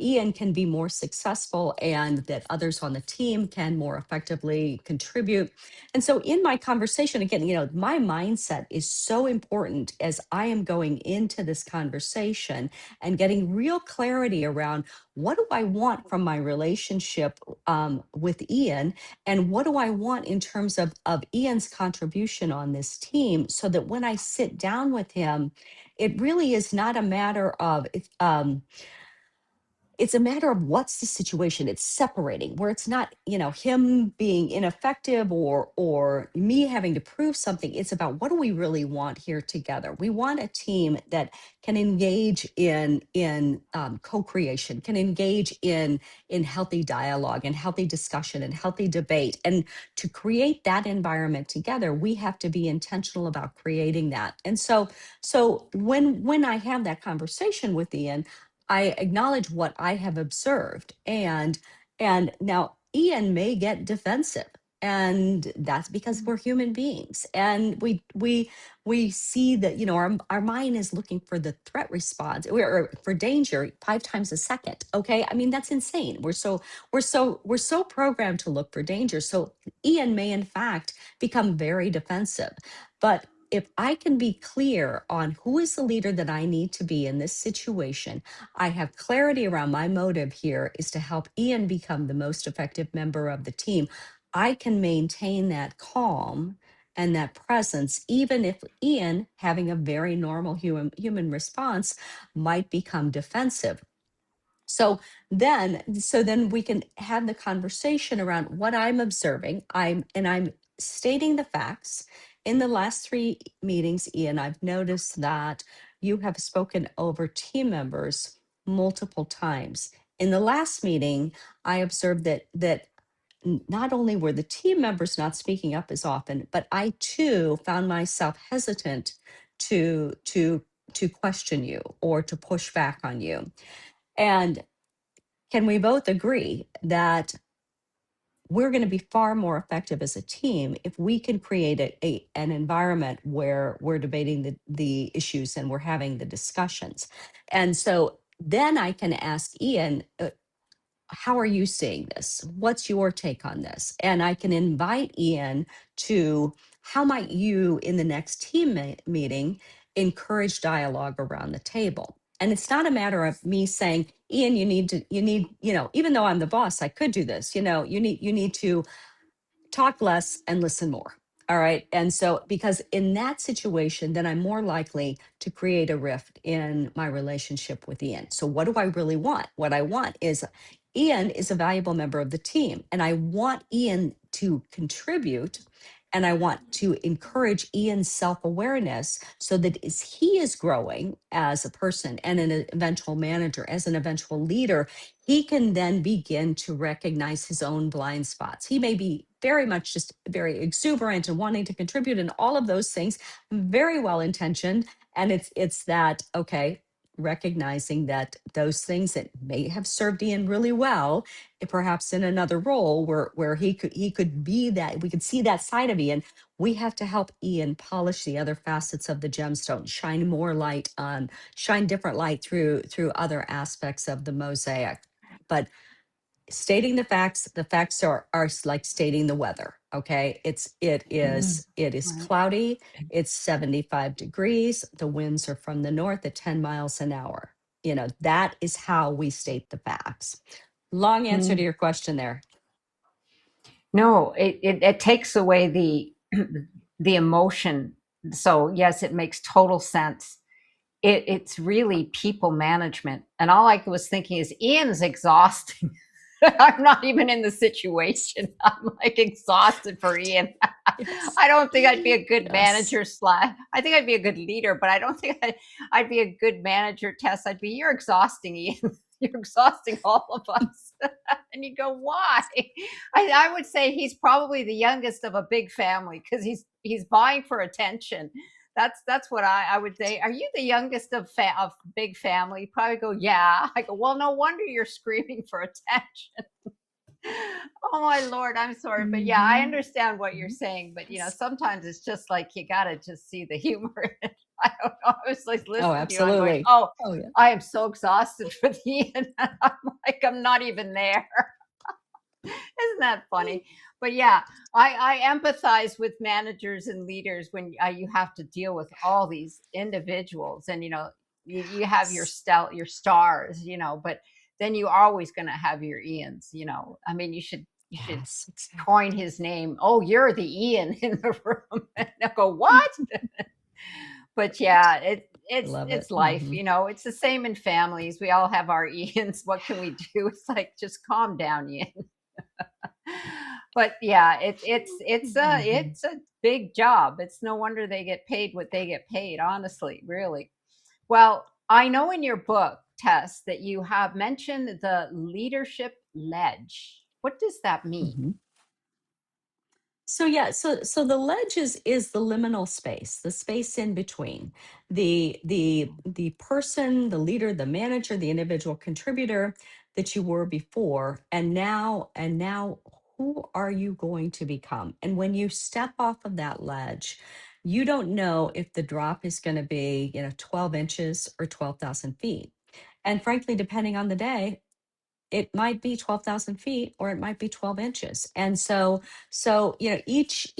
Ian can be more successful and that others on the team can more effectively contribute. And so in my conversation, again, my mindset is so important as I am going into this conversation and getting real clarity around what do I want from my relationship, with Ian, and what do I want in terms of Ian's contribution on this team, so that when I sit down with him, it really is not a matter of it's a matter of what's the situation. It's separating where it's not, him being ineffective or me having to prove something. It's about what do we really want here together. We want a team that can engage in co-creation, can engage in healthy dialogue and healthy discussion and healthy debate. And to create that environment together, we have to be intentional about creating that. And so when I have that conversation with Ian, I acknowledge what I have observed, and now Ian may get defensive, and that's because mm, we're human beings, and we see that, our mind is looking for the threat response, or for danger 5 times a second. Okay, I mean, that's insane. We're so programmed to look for danger. So Ian may in fact become very defensive, but if I can be clear on who is the leader that I need to be in this situation, I have clarity around my motive here is to help Ian become the most effective member of the team. I can maintain that calm and that presence, even if Ian, having a very normal human response, might become defensive. So then we can have the conversation around what I'm observing. I'm stating the facts. In the last 3 meetings, Ian, I've noticed that you have spoken over team members multiple times. in the last meeting, I observed that not only were the team members not speaking up as often, but I too found myself hesitant to to question you or to push back on you. And can we both agree that we're going to be far more effective as a team if we can create an environment where we're debating the issues and we're having the discussions? And so then I can ask Ian, how are you seeing this? What's your take on this? And I can invite Ian to how might you in the next meeting encourage dialogue around the table? And it's not a matter of me saying, Ian, even though I'm the boss, I could do this. You need to talk less and listen more. All right. And so, because in that situation, then I'm more likely to create a rift in my relationship with Ian. So, what do I really want? What I want is Ian is a valuable member of the team, and I want Ian to contribute. And I want to encourage Ian's self awareness so that as he is growing as a person and an eventual manager, as an eventual leader, he can then begin to recognize his own blind spots. He may be very much just very exuberant and wanting to contribute and all of those things, very well intentioned. And it's that, okay, recognizing that those things that may have served Ian really well, perhaps in another role where he could be that, we could see that side of Ian. We have to help Ian polish the other facets of the gemstone, shine different light through other aspects of the mosaic. But stating the facts are like stating the weather. Okay, it is Right. cloudy, it's 75 degrees, the winds are from the north at 10 miles an hour. That is how we state the facts. Long answer to Mm. your question there. No, it takes away the the emotion. So yes, it makes total sense. It's really people management. And all I was thinking is Ian's exhausting. I'm not even in the situation. I'm like exhausted for Ian. Yes. I don't think I'd be a good Yes. manager. I think I'd be a good leader, but I don't think I'd be a good manager. Tess, you're exhausting, Ian. You're exhausting all of us. And you go, why? I would say he's probably the youngest of a big family because he's vying for attention. That's what I would say. Are you the youngest of big family? Probably go, yeah. I go, well, no wonder you're screaming for attention. Oh my Lord, I'm sorry. But yeah, I Mhm. understand what you're Mhm. saying. But Yes. sometimes it's just like you gotta just see the humor in it. I don't know. I was like Oh, listening to you, I'm going, absolutely. oh, Oh, yeah. I am so exhausted for the end. I'm like, I'm not even there. Isn't that funny? But yeah, I empathize with managers and leaders when you have to deal with all these individuals, and you have your stars, but then you're always going to have your Ians. I mean, you should Yes, coin exactly. his name. Oh, you're the Ian in the room. And they'll go, what? But yeah, I it's love it's it. life. Mhm. It's the same in families. We all have our Ians. What can we do? It's like just calm down, Ian. But yeah, Mhm. it's a big job. It's no wonder they get paid what they get paid, honestly, really. Well, I know in your book, Tess, that you have mentioned the leadership ledge. What does that mean? Mhm. So the ledge is the liminal space, the space in between the person, the leader, the manager, the individual contributor that you were before, and now who are you going to become? And when you step off of that ledge, you don't know if the drop is going to be 12 inches or 12,000 feet. And frankly, depending on the day, it might be 12,000 feet or it might be 12 inches. And so each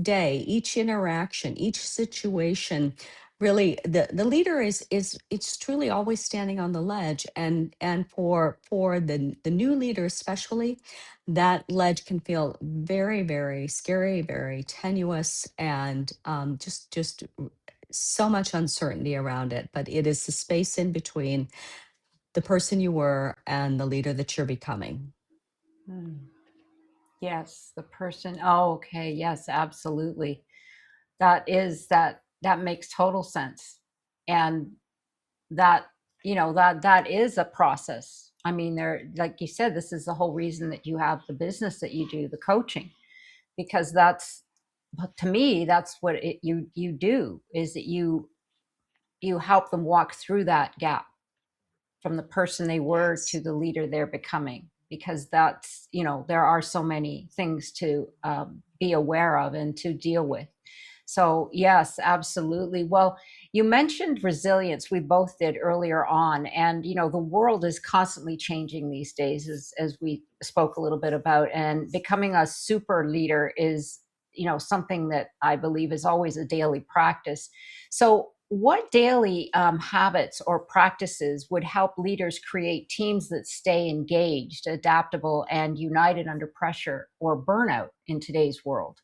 day, each interaction, each situation, really the leader is it's truly always standing on the ledge. And for the new leader especially, that ledge can feel very, very scary, very tenuous, and just so much uncertainty around it. But it is the space in between the person you were and the leader that you're becoming. Hmm. Yes, the person. Oh, okay. Yes, absolutely. That makes total sense. And that that is a process. I mean, they're like you said, this is the whole reason that you have the business that you do, the coaching, because that's, to me, that's what you do, is that you help them walk through that gap from the person they were to Yes. the leader they're becoming, because that's, there are so many things to be aware of and to deal with. So yes, absolutely. Well, you mentioned resilience. We both did earlier on, and the world is constantly changing these days, as we spoke a little bit about. And becoming a super leader is, something that I believe is always a daily practice. So, what daily habits or practices would help leaders create teams that stay engaged, adaptable, and united under pressure or burnout in today's world?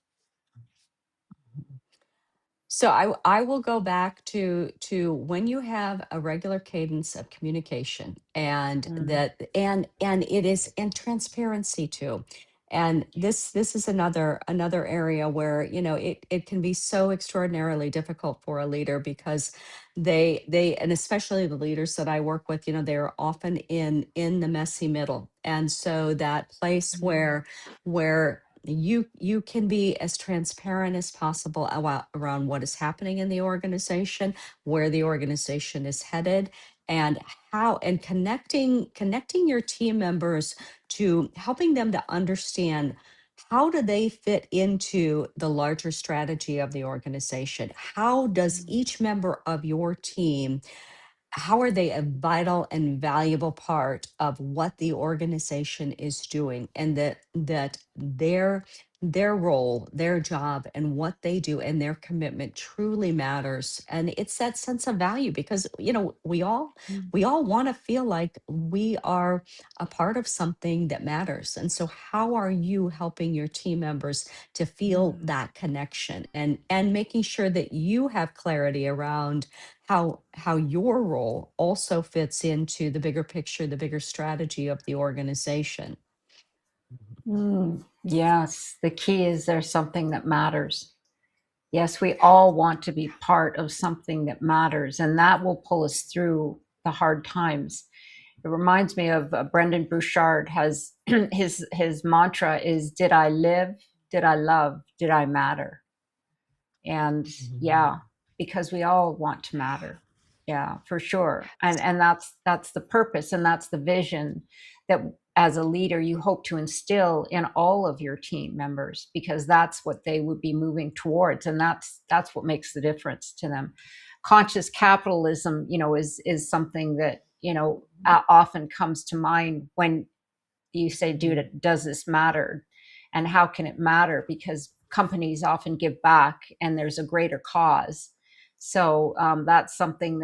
So I will go back to when you have a regular cadence of communication, and Mm, and it is, and transparency too. And this is another area where, it can be so extraordinarily difficult for a leader, because they and especially the leaders that I work with, they're often in the messy middle. And so that place mm, where you can be as transparent as possible around what is happening in the organization, where the organization is headed, and how, and connecting your team members to helping them to understand how do they fit into the larger strategy of the organization. How does mm, each member of your team, how are they a vital and valuable part of what the organization is doing, and that their role, their job, and what they do and their commitment truly matters. And it's that sense of value, because mm, we all want to feel like we are a part of something that matters. And so how are you helping your team members to feel mm. that connection, and making sure that you have clarity around how your role also fits into the bigger picture, the bigger strategy of the organization. Yes, the key is there's something that matters. Yes, we all want to be part of something that matters, and that will pull us through the hard times. It reminds me of Brendan Bouchard has his mantra is, "Did I live? Did I love? Did I matter?" And Mhm. yeah, because we all want to matter. Yeah, for sure. And that's the purpose, and that's the vision that, as a leader, you hope to instill in all of your team members, because that's what they would be moving towards, and that's what makes the difference to them. Conscious capitalism, is something that, often comes to mind when you say, dude, does this matter? And how can it matter? Because companies often give back and there's a greater cause. So that's something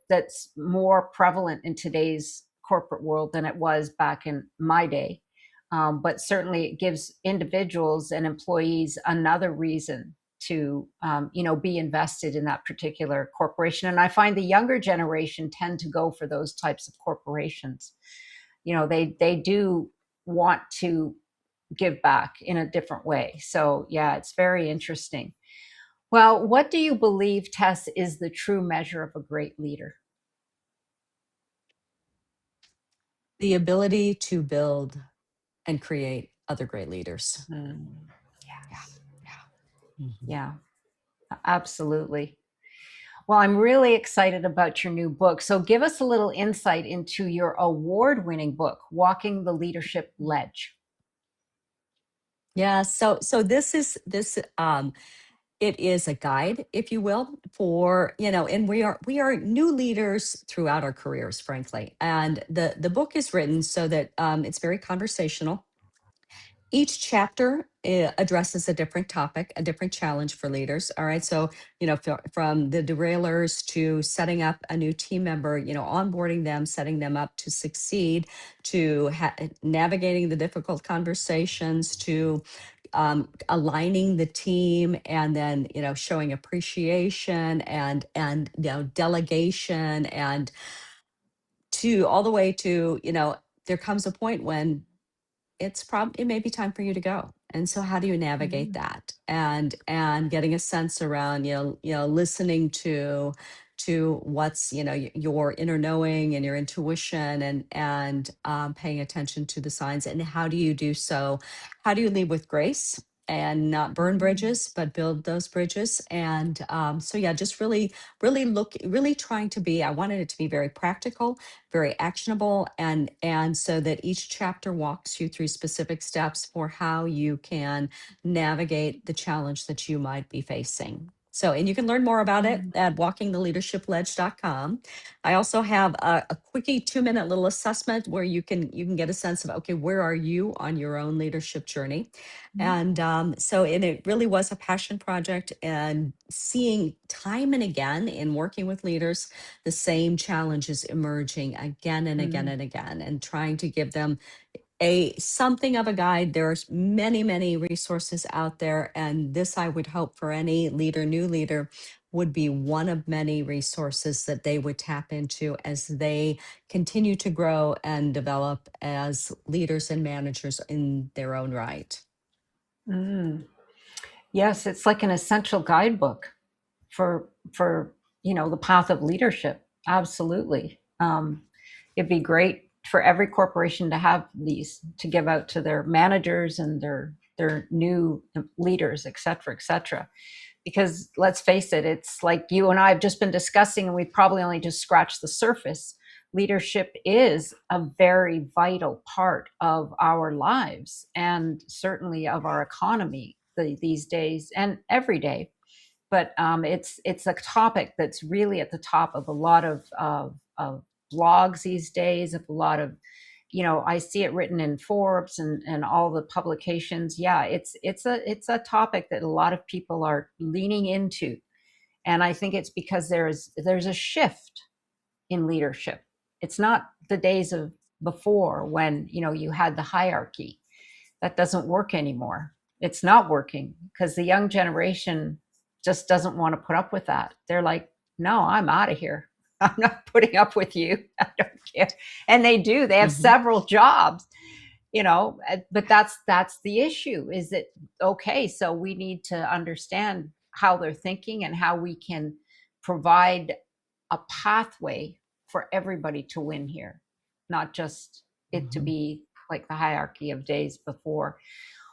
that's more prevalent in today's corporate world than it was back in my day. But certainly it gives individuals and employees another reason to be invested in that particular corporation. And I find the younger generation tend to go for those types of corporations. They do want to give back in a different way. So yeah, it's very interesting. Well, what do you believe, Tess, is the true measure of a great leader? The ability to build and create other great leaders. Mm, Yeah. yes. Yeah. Mhm. Yeah, absolutely. Well, I'm really excited about your new book. So give us a little insight into your award-winning book, Walking the Leadership Ledge. Yeah, so this it is a guide, if you will, for, and we are new leaders throughout our careers, frankly. And the book is written so that it's very conversational. Each chapter addresses a different topic, a different challenge for leaders. All right. So, from the derailers to setting up a new team member, onboarding them, setting them up to succeed, to navigating the difficult conversations, to aligning the team, and then, showing appreciation, and delegation, and to all the way to, there comes a point when it may be time for you to go. And so how do you navigate Mm, that, and getting a sense around, listening to to what's, your inner knowing and your intuition, and paying attention to the signs. And how do you do so? How do you lead with grace and not burn Mm. bridges, but build those bridges? And so, yeah, just really trying to be. I wanted it to be very practical, very actionable, and so that each chapter walks you through specific steps for how you can navigate the challenge that you might be facing. So, and you can learn more about it Mm. at walkingtheleadershipledge.com. I also have a quickie 2-minute little assessment where you can get a sense of, okay, where are you on your own leadership journey? And and it really was a passion project, and seeing time and again in working with leaders, the same challenges emerging again and again Mm. and again, and trying to give them a something of a guide. There's many resources out there, and this, I would hope, for any leader, new leader, would be one of many resources that they would tap into as they continue to grow and develop as leaders and managers in their own right. Mm. Yes, it's like an essential guidebook for the path of leadership. Absolutely. It'd be great for every corporation to have these to give out to their managers and their new leaders, et cetera, et cetera. Because let's face it, it's like you and I have just been discussing, and we've probably only just scratched the surface. Leadership is a very vital part of our lives and certainly of our economy these days and every day. But it's a topic that's really at the top of a lot of blogs these days, of a lot of, I see it written in Forbes and all the publications. Yeah, it's a topic that a lot of people are leaning into, and I think it's because there's a shift in leadership. It's not the days of before when you had the hierarchy. That doesn't work anymore. It's not working because the young generation just doesn't want to put up with that. They're like, no, I'm out of here. I'm not putting up with you. I don't care. And they do. They have Mhm. several jobs, but that's the issue, is that okay, so we need to understand how they're thinking and how we can provide a pathway for everybody to win here, not just it to Mhm. be like the hierarchy of days before.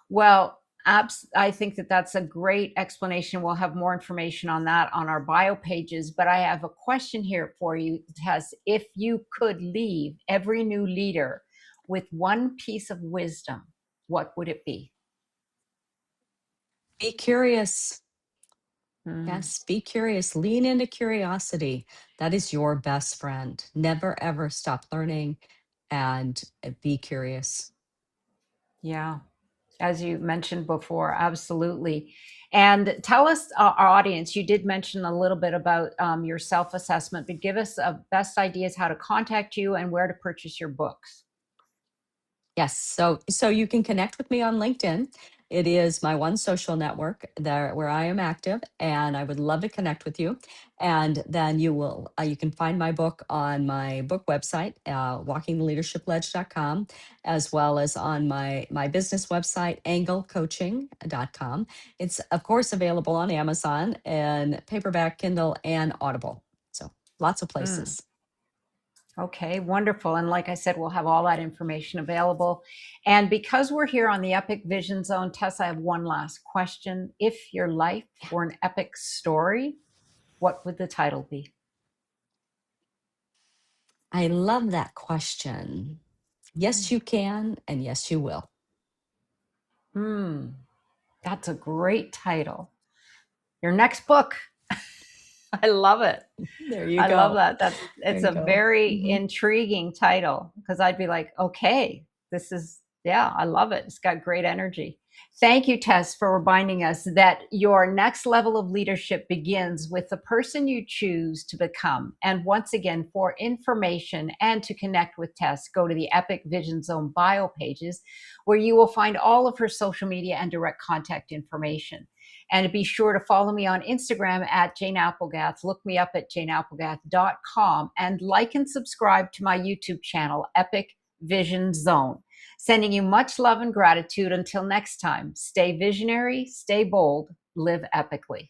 Well, I think that that's a great explanation. We'll have more information on that on our bio pages. But I have a question here for you, Tess. If you could leave every new leader with one piece of wisdom, what would it be? Be curious. Mm. Yes, be curious. Lean into curiosity. That is your best friend. Never, ever stop learning, and be curious. Yeah, as you mentioned before, absolutely. And tell us, our audience, you did mention a little bit about your self assessment, but give us best ideas how to contact you and where to purchase your books. Yes. So you can connect with me on LinkedIn. It is my one social network there where I am active, and I would love to connect with you. And then you can find my book on my book website, walkingtheleadershipledge.com, as well as on my business website, anglecoaching.com. It's of course available on Amazon and paperback, Kindle, and Audible. So lots of Mm. places. Okay, wonderful. And like I said, we'll have all that information available. And because we're here on the Epic Vision Zone, Tess, I have one last question. If your life were an epic story, what would the title be? I love that question. Yes, you can, and yes, you will. Hmm, that's a great title. Your next book. I love it. There you I love go. that. There It's you a go. very Hmm. intriguing title, because I'd be like, okay, this is, yeah, I love it. It's got great energy. Thank you, Tess, for reminding us that your next level of leadership begins with the person you choose to become. And once again, for information and to connect with Tess, go to the Epic Vision Zone bio pages, where you will find all of her social media and direct contact information. And be sure to follow me on Instagram at Jane Applegath. Look me up at janeapplegath.com and like and subscribe to my YouTube channel, Epic Vision Zone. Sending you much love and gratitude. Until next time, stay visionary, stay bold, live epically.